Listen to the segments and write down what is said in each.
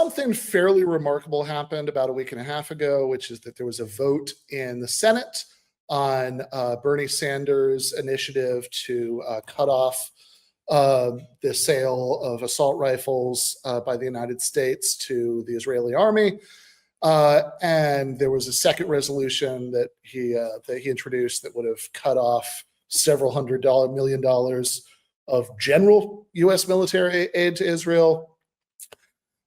something fairly remarkable happened about a week and a half ago, which is that there was a vote in the Senate on Bernie Sanders' initiative to cut off the sale of assault rifles by the United States to the Israeli army. And there was a second resolution that he introduced that would have cut off several $100 million of general U.S. military aid to Israel.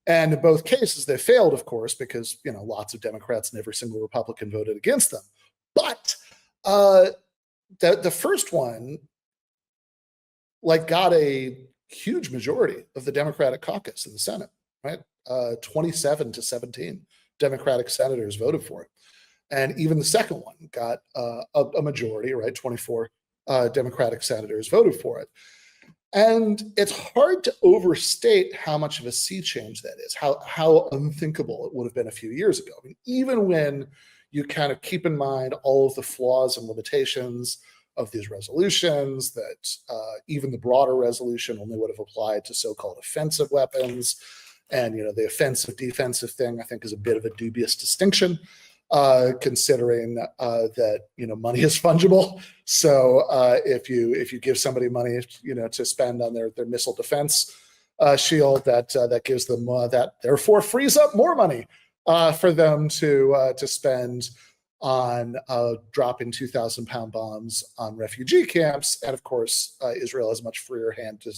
And in both cases, they failed, of course, because lots of Democrats and every single Republican voted against them. But the first one, got a huge majority of the Democratic caucus in the Senate, right? 27 to 17 Democratic senators voted for it. And even the second one got a majority, right? 24 Democratic senators voted for it. And it's hard to overstate how much of a sea change that is, how unthinkable it would have been a few years ago. I mean, even when you kind of keep in mind all of the flaws and limitations of these resolutions, that even the broader resolution only would have applied to so-called offensive weapons. And, the offensive defensive thing, I think, is a bit of a dubious distinction, considering that, money is fungible. So if you give somebody money, to spend on their missile defense shield, that gives them that therefore frees up more money for them to spend on dropping 2,000-pound bombs on refugee camps. And of course, Israel has a much freer hand to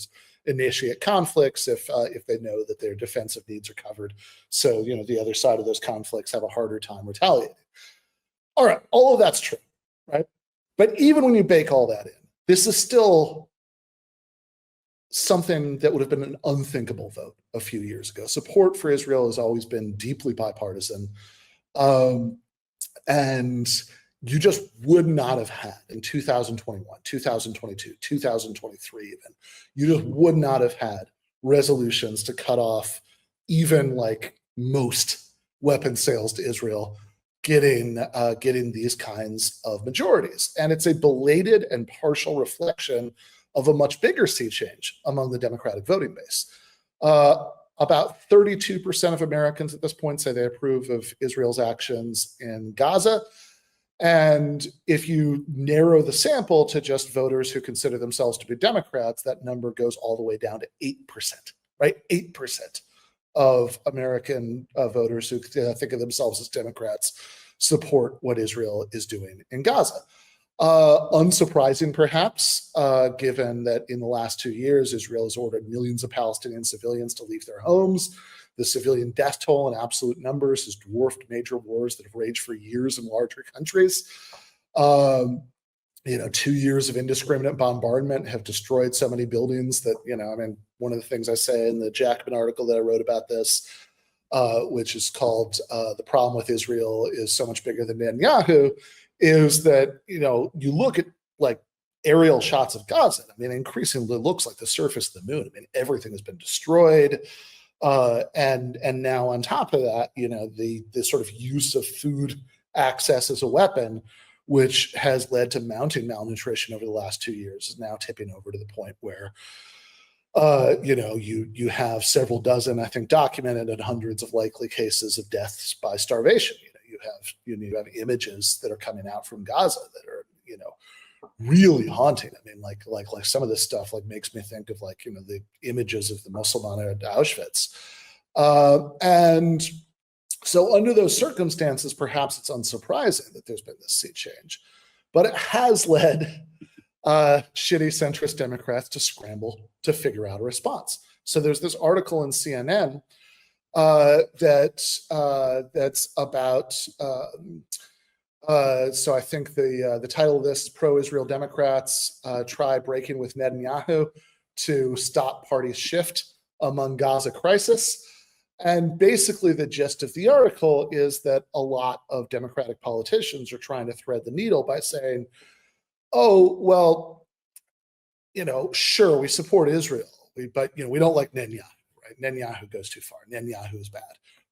initiate conflicts if they know that their defensive needs are covered. So, the other side of those conflicts have a harder time retaliating. All right, all of that's true, right? But even when you bake all that in, this is still something that would have been an unthinkable vote a few years ago. Support for Israel has always been deeply bipartisan. And you just would not have had in 2021, 2022, 2023 even, you just would not have had resolutions to cut off even most weapon sales to Israel getting these kinds of majorities. And it's a belated and partial reflection of a much bigger sea change among the Democratic voting base. About 32% of Americans at this point say they approve of Israel's actions in Gaza. And if you narrow the sample to just voters who consider themselves to be Democrats, that number goes all the way down to 8%, right? 8% of American voters who think of themselves as Democrats support what Israel is doing in Gaza. Unsurprising, perhaps, given that in the last 2 years, Israel has ordered millions of Palestinian civilians to leave their homes. The civilian death toll in absolute numbers has dwarfed major wars that have raged for years in larger countries. 2 years of indiscriminate bombardment have destroyed so many buildings that, one of the things I say in the Jackman article that I wrote about this, which is called The Problem with Israel is So Much Bigger Than Netanyahu, is that, you look at aerial shots of Gaza. Increasingly looks like the surface of the moon. Everything has been destroyed. And now on top of that, the sort of use of food access as a weapon, which has led to mounting malnutrition over the last 2 years, is now tipping over to the point where, you have several dozen, I think, documented and hundreds of likely cases of deaths by starvation. You have images that are coming out from Gaza that are, really haunting. Like some of this stuff makes me think of the images of the Musselman at Auschwitz. And so under those circumstances, perhaps it's unsurprising that there's been this sea change, but it has led shitty centrist Democrats to scramble to figure out a response. So there's this article in CNN that's about so I think the title of this is Pro-Israel Democrats Try Breaking with Netanyahu to Stop Party Shift Among Gaza Crisis. And basically the gist of the article is that a lot of Democratic politicians are trying to thread the needle by saying, oh, well, sure, we support Israel, but, we don't like Netanyahu, right? Netanyahu goes too far. Netanyahu is bad.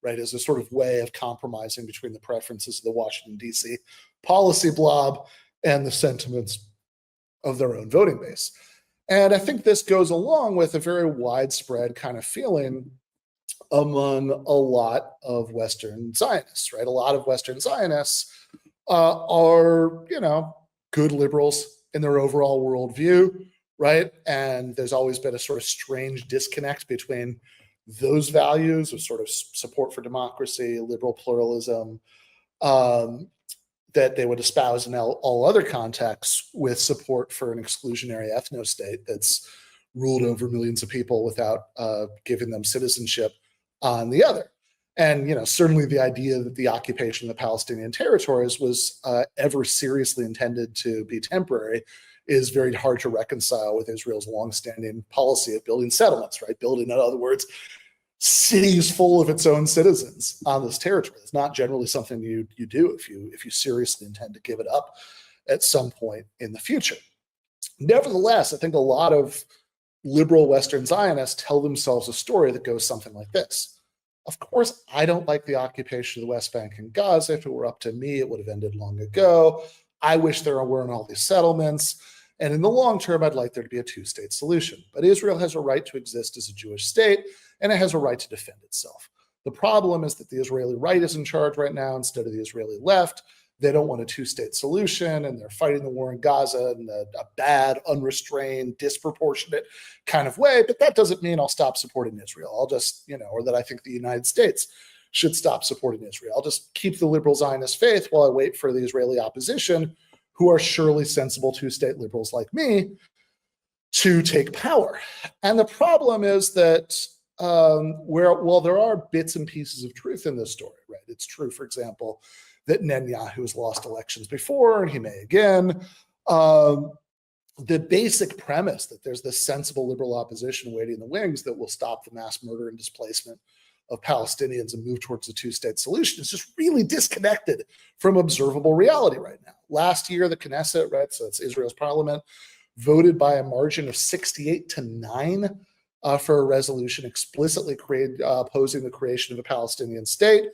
Right, as a sort of way of compromising between the preferences of the Washington, D.C. policy blob and the sentiments of their own voting base. And I think this goes along with a very widespread kind of feeling among a lot of Western Zionists, right? A lot of Western Zionists are, good liberals in their overall worldview, right? And there's always been a sort of strange disconnect between those values of sort of support for democracy, liberal pluralism, that they would espouse in all other contexts, with support for an exclusionary ethno-state that's ruled over millions of people without giving them citizenship on the other. And certainly the idea that the occupation of the Palestinian territories was ever seriously intended to be temporary is very hard to reconcile with Israel's longstanding policy of building settlements, right? Building, in other words, cities full of its own citizens on this territory. It's not generally something you do if you seriously intend to give it up at some point in the future. Nevertheless, I think a lot of liberal Western Zionists tell themselves a story that goes something like this. Of course, I don't like the occupation of the West Bank and Gaza. If it were up to me, it would have ended long ago. I wish there weren't all these settlements. And in the long term, I'd like there to be a two-state solution. But Israel has a right to exist as a Jewish state, and it has a right to defend itself. The problem is that the Israeli right is in charge right now instead of the Israeli left. They don't want a two-state solution, and they're fighting the war in Gaza in a bad, unrestrained, disproportionate kind of way. But that doesn't mean I'll stop supporting Israel. I'll just, or that I think the United States should stop supporting Israel. I'll just keep the liberal Zionist faith while I wait for the Israeli opposition, who are surely sensible two-state liberals like me, to take power. And the problem is that while there are bits and pieces of truth in this story, right? It's true, for example, that Netanyahu has lost elections before, and he may again. The basic premise that there's this sensible liberal opposition waiting in the wings that will stop the mass murder and displacement of Palestinians and move towards a two-state solution is just really disconnected from observable reality right now. Last year, the Knesset, right, so it's Israel's parliament, voted by a margin of 68-9 for a resolution explicitly opposing the creation of a Palestinian state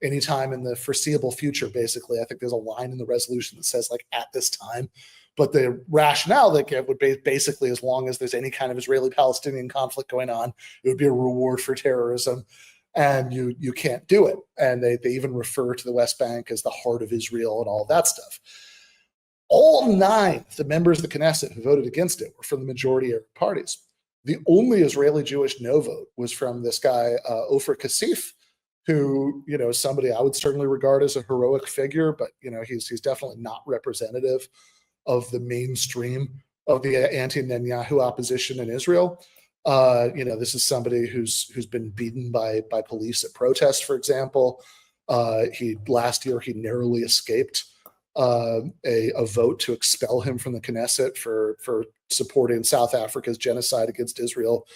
anytime in the foreseeable future, basically. I think there's a line in the resolution that says, like, at this time. But the rationale they give would be basically, as long as there's any kind of Israeli-Palestinian conflict going on, it would be a reward for terrorism, and you can't do it. And they even refer to the West Bank as the heart of Israel and all that stuff. All 9 of the members of the Knesset who voted against it were from the majority Arab parties. The only Israeli Jewish no vote was from this guy, Ofer Kasif, who, is somebody I would certainly regard as a heroic figure, but, he's definitely not representative of the mainstream of the anti-Netanyahu opposition in Israel. This is somebody who's been beaten by police at protests, for example. Last year, he narrowly escaped a vote to expel him from the Knesset for supporting South Africa's genocide against Israel,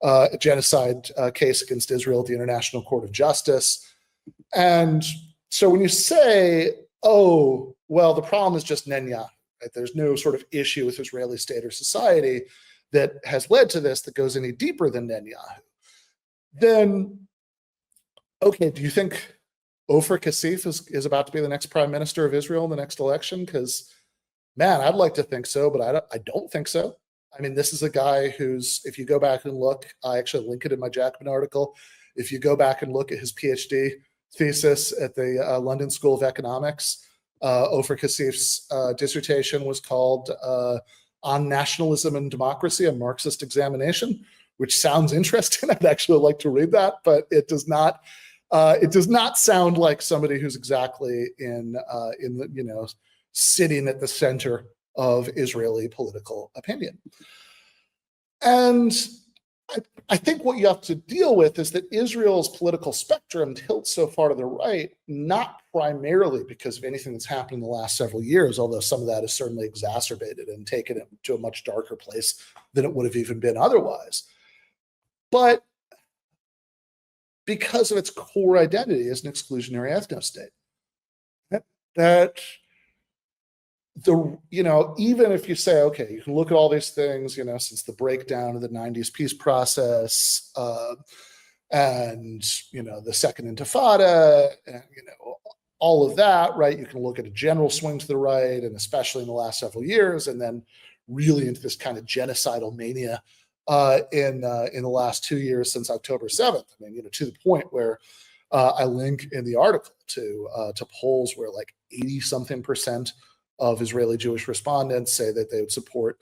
a genocide case against Israel at the International Court of Justice. And so when you say, oh, well, the problem is just Netanyahu, right? There's no sort of issue with Israeli state or society that has led to this that goes any deeper than Netanyahu, then, okay, do you think Ofer Kasif is about to be the next prime minister of Israel in the next election? Because, man, I'd like to think so, but I don't think so. I mean, this is a guy who's, if you go back and look, I actually link it in my Jackman article. If you go back and look at his PhD thesis at the London School of Economics, Ofer Kasif's dissertation was called On Nationalism and Democracy, a Marxist Examination, which sounds interesting. I'd actually like to read that, but it does not sound like somebody who's exactly sitting at the center of Israeli political opinion. And I think what you have to deal with is that Israel's political spectrum tilts so far to the right, not primarily because of anything that's happened in the last several years, although some of that is certainly exacerbated and taken it to a much darker place than it would have even been otherwise, but because of its core identity as an exclusionary ethno-state. Even if you say, okay, you can look at all these things, since the breakdown of the 90s peace process, and, the Second Intifada, and, all of that, right? You can look at a general swing to the right, and especially in the last several years, and then really into this kind of genocidal mania in the last 2 years since October 7th. I mean, to the point where I link in the article to polls where like 80-something% of Israeli Jewish respondents say that they would support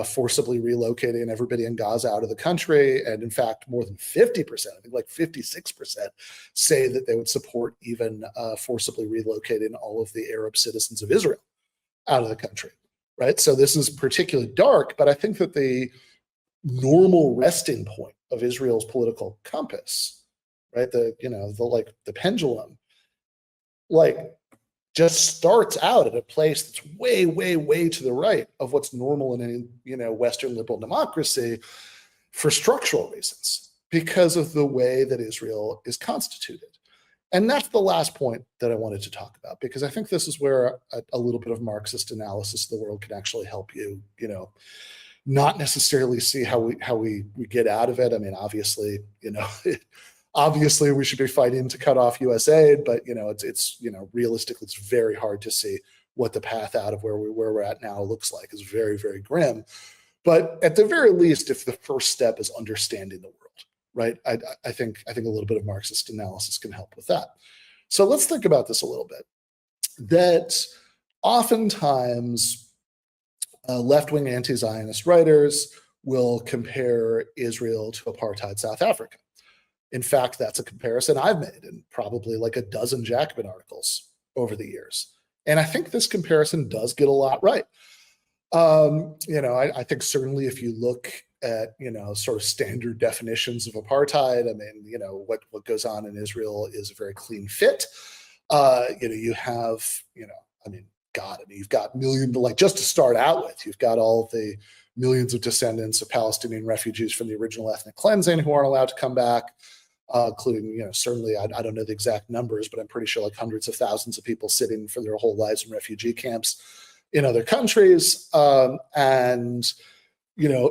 forcibly relocating everybody in Gaza out of the country. And in fact, more than 50%, I think like 56%, say that they would support even forcibly relocating all of the Arab citizens of Israel out of the country, right? So this is particularly dark, but I think that the normal resting point of Israel's political compass, right, the pendulum, like, just starts out at a place that's way, way, way to the right of what's normal in any, Western liberal democracy for structural reasons, because of the way that Israel is constituted. And that's the last point that I wanted to talk about, because I think this is where a little bit of Marxist analysis of the world can actually help you, not necessarily see how we get out of it. I mean, obviously, obviously we should be fighting to cut off US aid, but it's realistically, it's very hard to see what the path out of where we're at now looks like. Is very, very grim. But at the very least, if the first step is understanding the world, right? I think a little bit of Marxist analysis can help with that. So let's think about this a little bit. That oftentimes left-wing anti-Zionist writers will compare Israel to apartheid South Africa. In fact, that's a comparison I've made in probably like a dozen Jacobin articles over the years. And I think this comparison does get a lot right. I think certainly if you look at, sort of standard definitions of apartheid, I mean, what goes on in Israel is a very clean fit. You have, you've got millions, like, just to start out with, you've got all the millions of descendants of Palestinian refugees from the original ethnic cleansing who aren't allowed to come back, including, certainly, I don't know the exact numbers, but I'm pretty sure like hundreds of thousands of people sitting for their whole lives in refugee camps in other countries. And,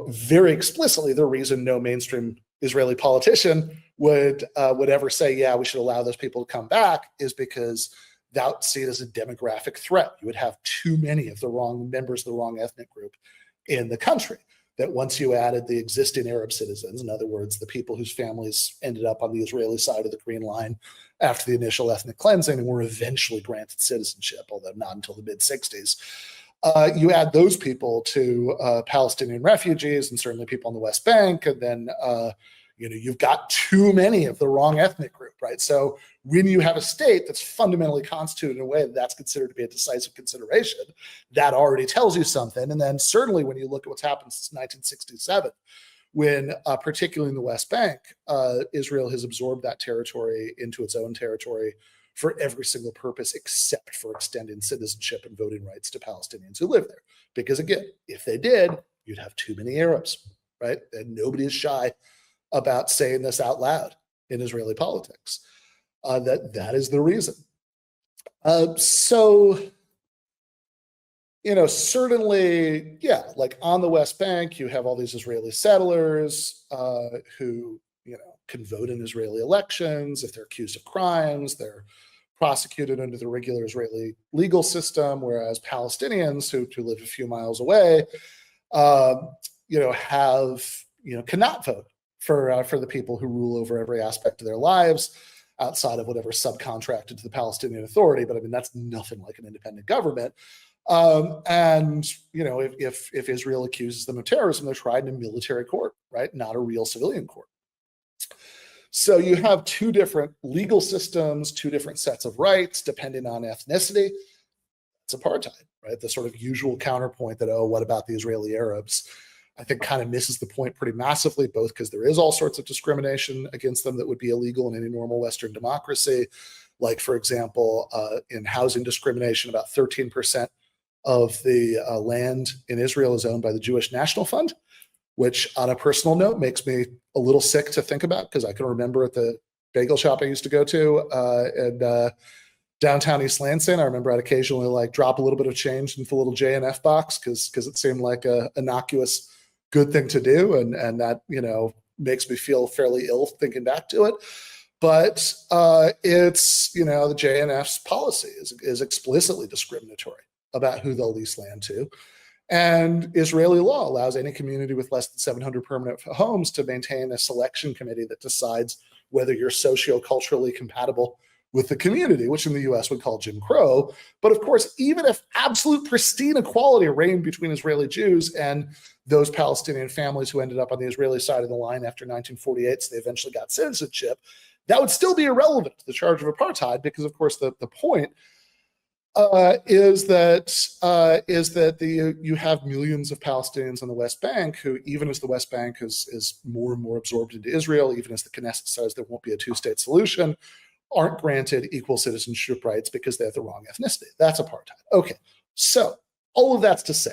very explicitly, the reason no mainstream Israeli politician would ever say, yeah, we should allow those people to come back, is because that's seen as a demographic threat. You would have too many of the wrong members of the wrong ethnic group in the country. That once you added the existing Arab citizens, in other words, the people whose families ended up on the Israeli side of the Green Line after the initial ethnic cleansing and were eventually granted citizenship, although not until the mid-60s, you add those people to Palestinian refugees and certainly people on the West Bank, and then you've got too many of the wrong ethnic group, right? So when you have a state that's fundamentally constituted in a way that's considered to be a decisive consideration, that already tells you something. And then certainly when you look at what's happened since 1967, when particularly in the West Bank, Israel has absorbed that territory into its own territory for every single purpose except for extending citizenship and voting rights to Palestinians who live there. Because again, if they did, you'd have too many Arabs, right? And nobody is shy about saying this out loud in Israeli politics. That is the reason. Certainly, yeah, like on the West Bank, you have all these Israeli settlers who, can vote in Israeli elections. If they're accused of crimes, they're prosecuted under the regular Israeli legal system, whereas Palestinians who live a few miles away, cannot vote for the people who rule over every aspect of their lives outside of whatever subcontracted to the Palestinian Authority. But I mean, that's nothing like an independent government. If Israel accuses them of terrorism, they're tried in a military court, right? Not a real civilian court. So you have two different legal systems, two different sets of rights, depending on ethnicity. It's apartheid, right? The sort of usual counterpoint that, what about the Israeli Arabs? I think kind of misses the point pretty massively, both because there is all sorts of discrimination against them that would be illegal in any normal Western democracy. Like, for example, in housing discrimination, about 13% of the land in Israel is owned by the Jewish National Fund, which on a personal note makes me a little sick to think about, because I can remember at the bagel shop I used to go to in downtown East Lansing, I remember I'd occasionally drop a little bit of change into the little J&F box because it seemed like a innocuous good thing to do, and that makes me feel fairly ill thinking back to it. But it's the J&F's policy is explicitly discriminatory about who they'll lease land to. And Israeli law allows any community with less than 700 permanent homes to maintain a selection committee that decides whether you're socioculturally compatible with the community, which in the US would call Jim Crow. But of course, even if absolute pristine equality reigned between Israeli Jews and those Palestinian families who ended up on the Israeli side of the line after 1948, so they eventually got citizenship, that would still be irrelevant to the charge of apartheid, because of course the point is that you have millions of Palestinians on the West Bank who, even as the West Bank is more and more absorbed into Israel, even as the Knesset says there won't be a two-state solution, aren't granted equal citizenship rights because they have the wrong ethnicity. That's apartheid. Okay, so all of that's to say,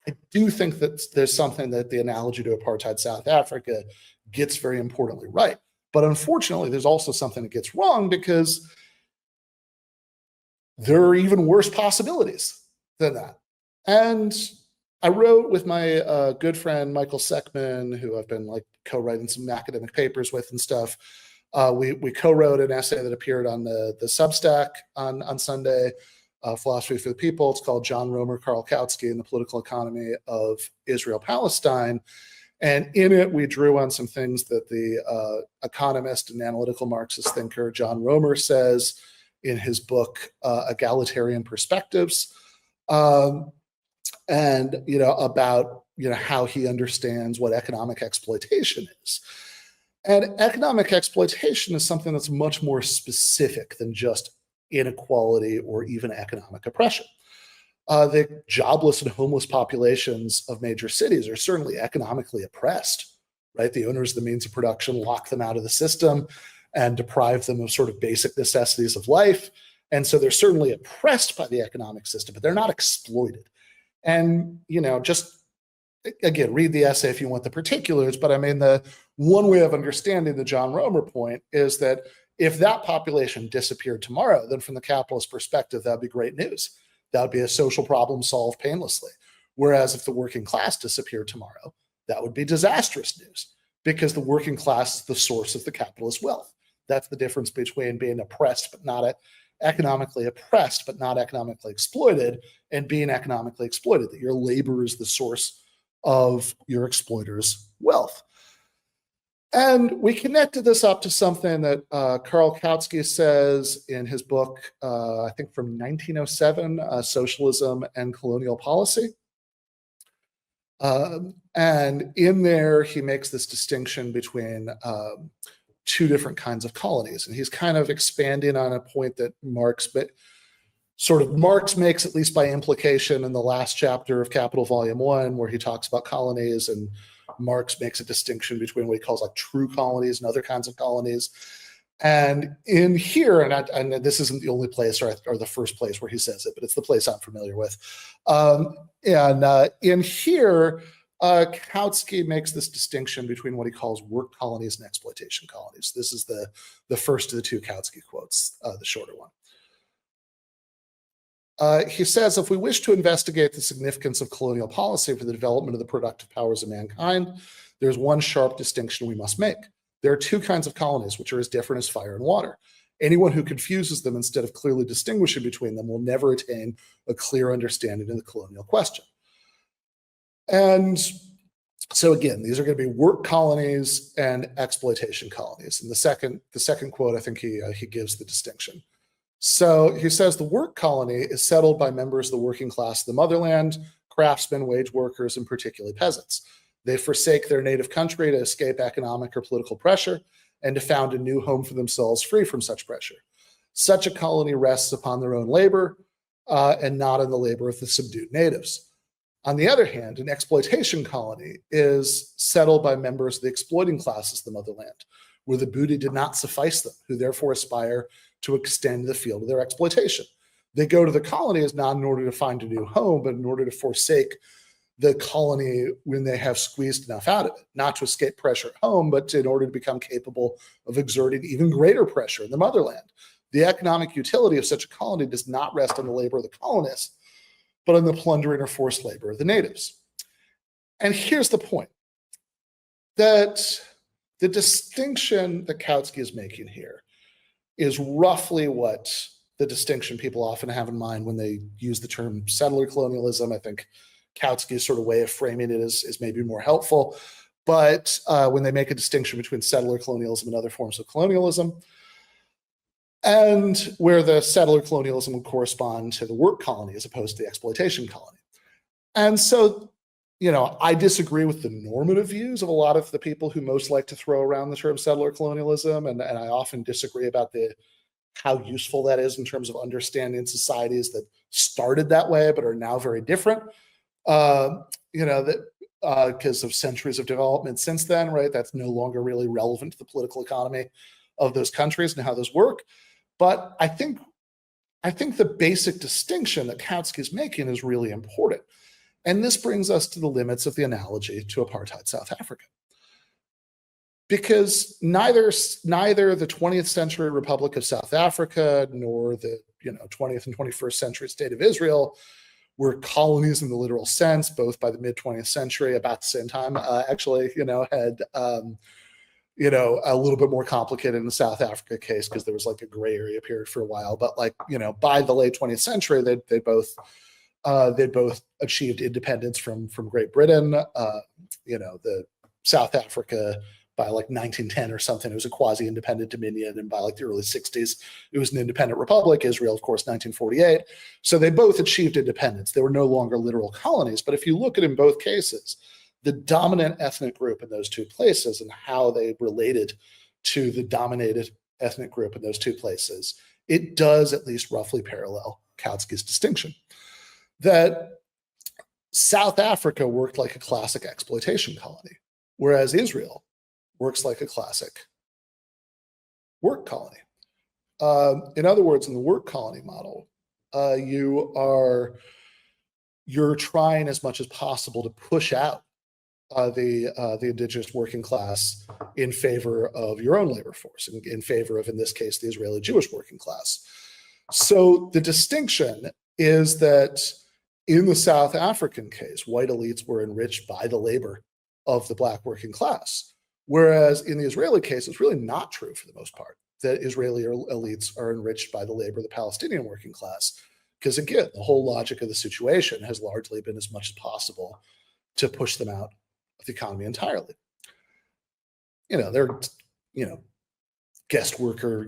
I do think that there's something that the analogy to apartheid South Africa gets very importantly right. But unfortunately, there's also something that gets wrong, because there are even worse possibilities than that. And I wrote with my good friend Michael Seckman, who I've been like co-writing some academic papers with and stuff. We co-wrote an essay that appeared on the Substack on Sunday, Philosophy for the People. It's called John Romer, Karl Kautsky, and the Political Economy of Israel-Palestine. And in it, we drew on some things that the economist and analytical Marxist thinker John Romer says in his book, Egalitarian Perspectives, and about how he understands what economic exploitation is. And economic exploitation is something that's much more specific than just inequality or even economic oppression. The jobless and homeless populations of major cities are certainly economically oppressed, right? The owners of the means of production lock them out of the system and deprive them of sort of basic necessities of life. And so they're certainly oppressed by the economic system, but they're not exploited. And, just again, read the essay if you want the particulars, but I mean, the one way of understanding the John Romer point is that if that population disappeared tomorrow, then from the capitalist perspective, that'd be great news. That would be a social problem solved painlessly. Whereas if the working class disappeared tomorrow, that would be disastrous news, because the working class is the source of the capitalist wealth. That's the difference between being oppressed, but not economically oppressed, but not economically exploited, and being economically exploited, that your labor is the source of your exploiter's wealth. And we connected this up to something that Karl Kautsky says in his book, I think from 1907, Socialism and Colonial Policy. And in there, he makes this distinction between two different kinds of colonies. And he's kind of expanding on a point that Marx makes, at least by implication, in the last chapter of Capital Volume 1, where he talks about colonies, and Marx makes a distinction between what he calls like true colonies and other kinds of colonies. And in here, and this isn't the only place or the first place where he says it, but it's the place I'm familiar with. In here, Kautsky makes this distinction between what he calls work colonies and exploitation colonies. This is the first of the two Kautsky quotes, the shorter one. He says, if we wish to investigate the significance of colonial policy for the development of the productive powers of mankind, there's one sharp distinction we must make. There are two kinds of colonies which are as different as fire and water. Anyone who confuses them instead of clearly distinguishing between them will never attain a clear understanding of the colonial question. And so again, these are going to be work colonies and exploitation colonies. And the second quote, I think he gives the distinction. So he says the work colony is settled by members of the working class of the motherland, craftsmen, wage workers, and particularly peasants. They forsake their native country to escape economic or political pressure and to found a new home for themselves free from such pressure. Such a colony rests upon their own labor and not on the labor of the subdued natives. On the other hand, an exploitation colony is settled by members of the exploiting classes of the motherland, where the booty did not suffice them, who therefore aspire to extend the field of their exploitation. They go to the colonies not in order to find a new home, but in order to forsake the colony when they have squeezed enough out of it, not to escape pressure at home, but in order to become capable of exerting even greater pressure in the motherland. The economic utility of such a colony does not rest on the labor of the colonists, but on the plundering or forced labor of the natives. And here's the point, that the distinction that Kautsky is making here is roughly what the distinction people often have in mind when they use the term settler colonialism. I think Kautsky's sort of way of framing it is maybe more helpful. But when they make a distinction between settler colonialism and other forms of colonialism, and where the settler colonialism would correspond to the work colony as opposed to the exploitation colony. And so, I disagree with the normative views of a lot of the people who most like to throw around the term settler colonialism, and I often disagree about how useful that is in terms of understanding societies that started that way but are now very different. Because of centuries of development since then, right? That's no longer really relevant to the political economy of those countries and how those work. But I think the basic distinction that Kautsky is making is really important. And this brings us to the limits of the analogy to apartheid South Africa. Because neither the 20th century Republic of South Africa nor the 20th and 21st century State of Israel were colonies in the literal sense, both by the mid 20th century, about the same time, had a little bit more complicated in the South Africa case because there was like a gray area period for a while. But by the late 20th century, they both achieved independence from Great Britain. The South Africa by 1910 or something, it was a quasi-independent dominion, and by the early 60s, it was an independent republic. Israel, of course, 1948. So they both achieved independence. They were no longer literal colonies. But if you look at in both cases, the dominant ethnic group in those two places and how they related to the dominated ethnic group in those two places, it does at least roughly parallel Kautsky's distinction that South Africa worked like a classic exploitation colony, whereas Israel works like a classic work colony. In other words, in the work colony model, you're trying as much as possible to push out the indigenous working class in favor of your own labor force, in favor of, in this case, the Israeli Jewish working class. So the distinction is that in the South African case, white elites were enriched by the labor of the Black working class. Whereas in the Israeli case, it's really not true for the most part that Israeli elites are enriched by the labor of the Palestinian working class. Because again, the whole logic of the situation has largely been as much as possible to push them out of the economy entirely. They're, guest worker,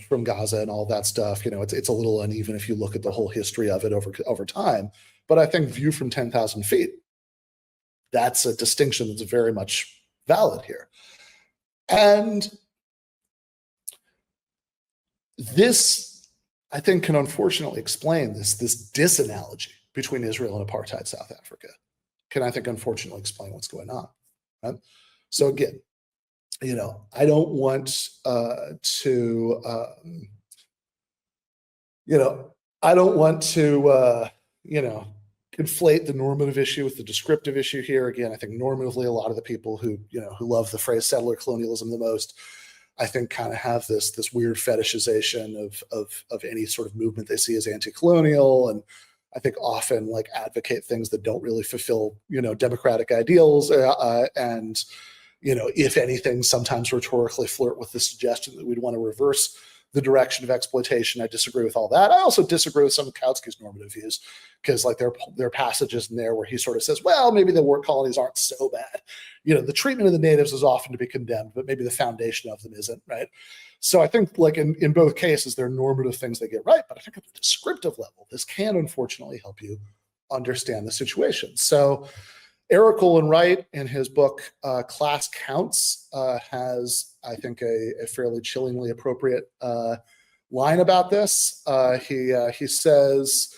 from Gaza and all that stuff. It's a little uneven if you look at the whole history of it over time. But I think viewed from 10,000 feet, that's a distinction that's very much valid here. And this, I think, can unfortunately explain this disanalogy between Israel and apartheid South Africa. Can, I think, unfortunately explain what's going on. Right? So again, I don't want to conflate the normative issue with the descriptive issue here. Again, I think normatively, a lot of the people who love the phrase settler colonialism the most, I think, kind of have this weird fetishization of any sort of movement they see as anti-colonial, and I think often advocate things that don't really fulfill democratic ideals, and if anything, sometimes rhetorically flirt with the suggestion that we'd want to reverse the direction of exploitation. I disagree with all that. I also disagree with some of Kautsky's normative views, because there are passages in there where he sort of says, well, maybe the work colonies aren't so bad. The treatment of the natives is often to be condemned, but maybe the foundation of them isn't, right? So I think in both cases, there are normative things they get right, but I think at the descriptive level, this can unfortunately help you understand the situation. So Eric Olin Wright, in his book Class Counts, has, I think, a fairly chillingly appropriate line about this. He says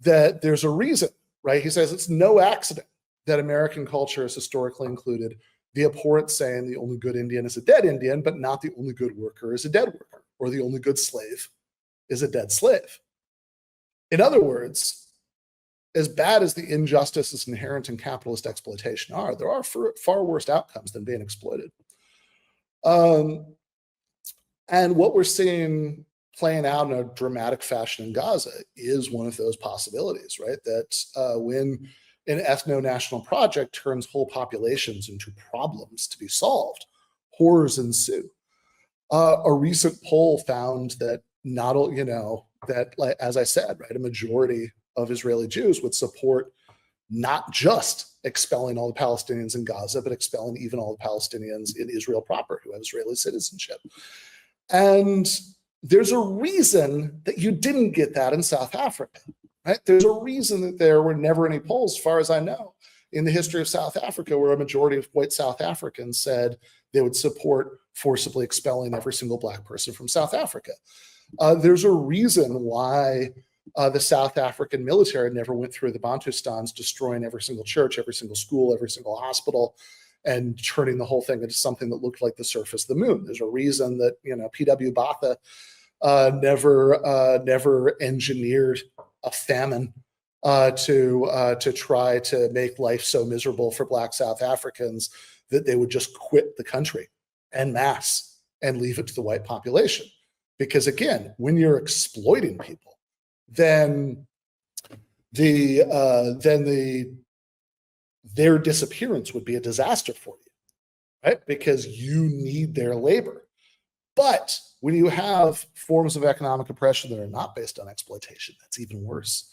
that there's a reason, right? He says it's no accident that American culture has historically included the abhorrent saying the only good Indian is a dead Indian, but not the only good worker is a dead worker, or the only good slave is a dead slave. In other words, as bad as the injustices inherent in capitalist exploitation are, there are far worse outcomes than being exploited. And what we're seeing playing out in a dramatic fashion in Gaza is one of those possibilities, right? That when an ethno-national project turns whole populations into problems to be solved, horrors ensue. A recent poll found that as I said, right, a majority of Israeli Jews would support not just expelling all the Palestinians in Gaza, but expelling even all the Palestinians in Israel proper who have Israeli citizenship. And there's a reason that you didn't get that in South Africa, right? There's a reason that there were never any polls, as far as I know, in the history of South Africa, where a majority of white South Africans said they would support forcibly expelling every single Black person from South Africa. There's a reason why the South African military never went through the Bantustans, destroying every single church, every single school, every single hospital, and turning the whole thing into something that looked like the surface of the moon. There's a reason that, P.W. Botha never engineered a famine to try to make life so miserable for Black South Africans that they would just quit the country en masse and leave it to the white population. Because again, when you're exploiting people, then their disappearance would be a disaster for you, right? Because you need their labor. But when you have forms of economic oppression that are not based on exploitation, that's even worse.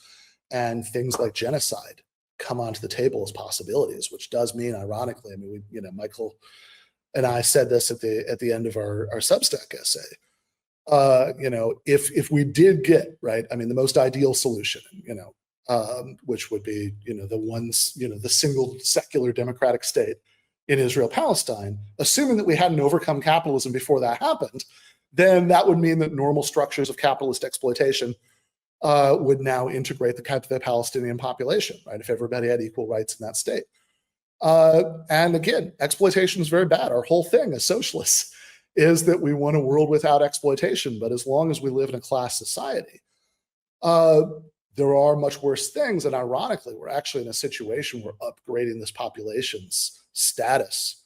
And things like genocide come onto the table as possibilities, which does mean, ironically, I mean, Michael and I said this at the end of our Substack essay. If we did get, right, I mean, the most ideal solution, which would be, the single secular democratic state in Israel-Palestine, assuming that we hadn't overcome capitalism before that happened, then that would mean that normal structures of capitalist exploitation would now integrate the Palestinian population, right? If everybody had equal rights in that state. And again, exploitation is very bad. Our whole thing as socialists is that we want a world without exploitation, but as long as we live in a class society, there are much worse things. And ironically, we're actually in a situation where upgrading this population's status,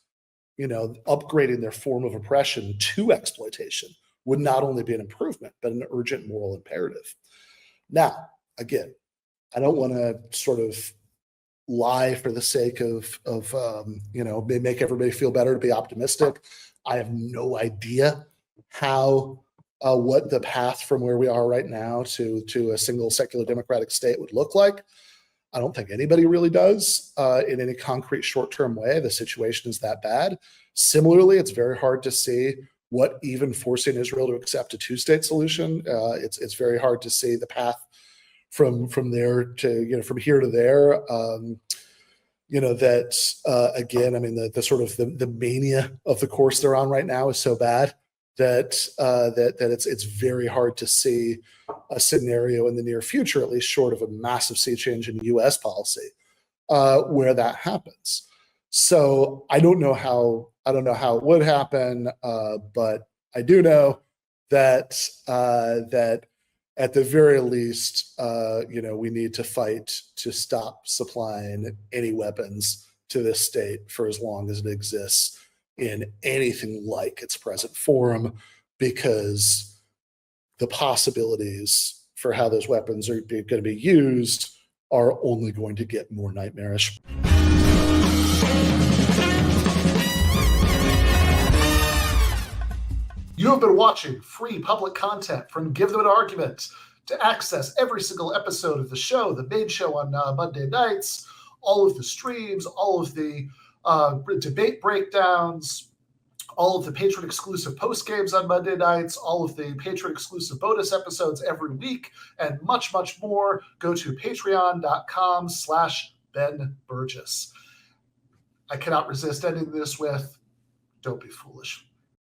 upgrading their form of oppression to exploitation would not only be an improvement, but an urgent moral imperative. Now, again, I don't want to sort of lie for the sake of make everybody feel better, to be optimistic. I have no idea what the path from where we are right now to a single secular democratic state would look like. I don't think anybody really does in any concrete short-term way. The situation is that bad. Similarly, it's very hard to see what even forcing Israel to accept a two-state solution. It's very hard to see the path from there to, from here to there. Again, I mean, the sort of the mania of the course they're on right now is so bad that it's very hard to see a scenario in the near future, at least short of a massive sea change in U.S. policy, where that happens. So I don't know how it would happen, but I do know that at the very least, we need to fight to stop supplying any weapons to this state for as long as it exists in anything like its present form, because the possibilities for how those weapons are going to be used are only going to get more nightmarish. You have been watching free public content from Give Them an Argument. To access every single episode of the show, the main show on Monday nights, all of the streams, all of the debate breakdowns, all of the patron-exclusive postgames on Monday nights, all of the patron-exclusive bonus episodes every week, and much, much more, go to patreon.com/Ben Burgis. I cannot resist ending this with, don't be foolish.